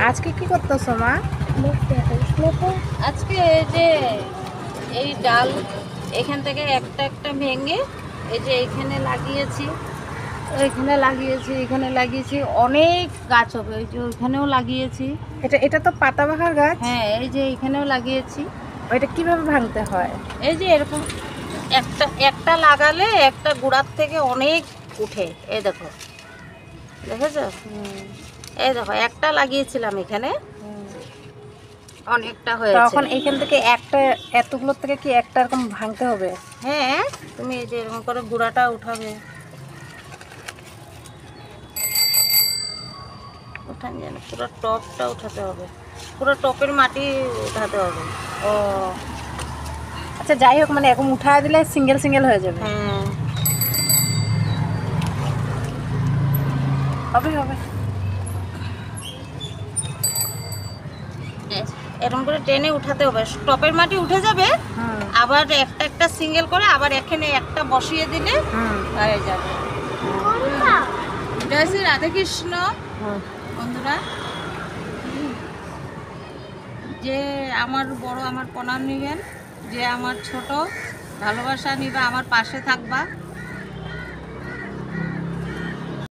আজকে কি করতেছো মা? আজকে এই যে এই ডাল এখান থেকে একটা একটা ভেঙে এই যে এখানে লাগিয়েছি, এখানে লাগিয়েছি, অনেক গাছ হবে। এই যে ওইখানেও লাগিয়েছি। এটা এটা তো পাতাবাহার গাছ। হ্যাঁ, এই যে এখানেও লাগিয়েছি। ওইটা কিভাবে ভাঙতে হয়? এই যে এরকম একটা একটা লাগালে একটা গোড়ার থেকে অনেক উঠে। এই দেখো, দেখেছো? এই দেখো, একটা লাগিয়েছিলাম এখানে, অনেকটা হয়েছে। তখন এইখান থেকে একটা, এতগুলো থেকে কি একটা এরকম ভাঙতে হবে? হ্যাঁ, তুমি এই যে এরকম করে গুঁড়াটা উঠাবে, উঠান যেন পুরো টপটা উঠাতে হবে, পুরো টপের মাটি উঠাতে হবে। ও আচ্ছা, যাই হোক, মানে এরকম উঠায় দিলে সিঙ্গেল সিঙ্গেল হয়ে যাবে। হ্যাঁ, হবে হবে। এরকম করে টেনে উঠাতে হবে, টপের মাটি উঠে যাবে। হুম আবার একটা একটা সিঙ্গেল করে আবার এখানে একটা বসিয়ে দিলে হুম হয়ে যাবে। জয় শ্রী রাধাকৃষ্ণ। হুম। বন্ধুরা, যে আমার বড়, আমার প্রণাম নিবেন, যে আমার ছোট, ভালোবাসা নিবা, আমার পাশে থাকবা।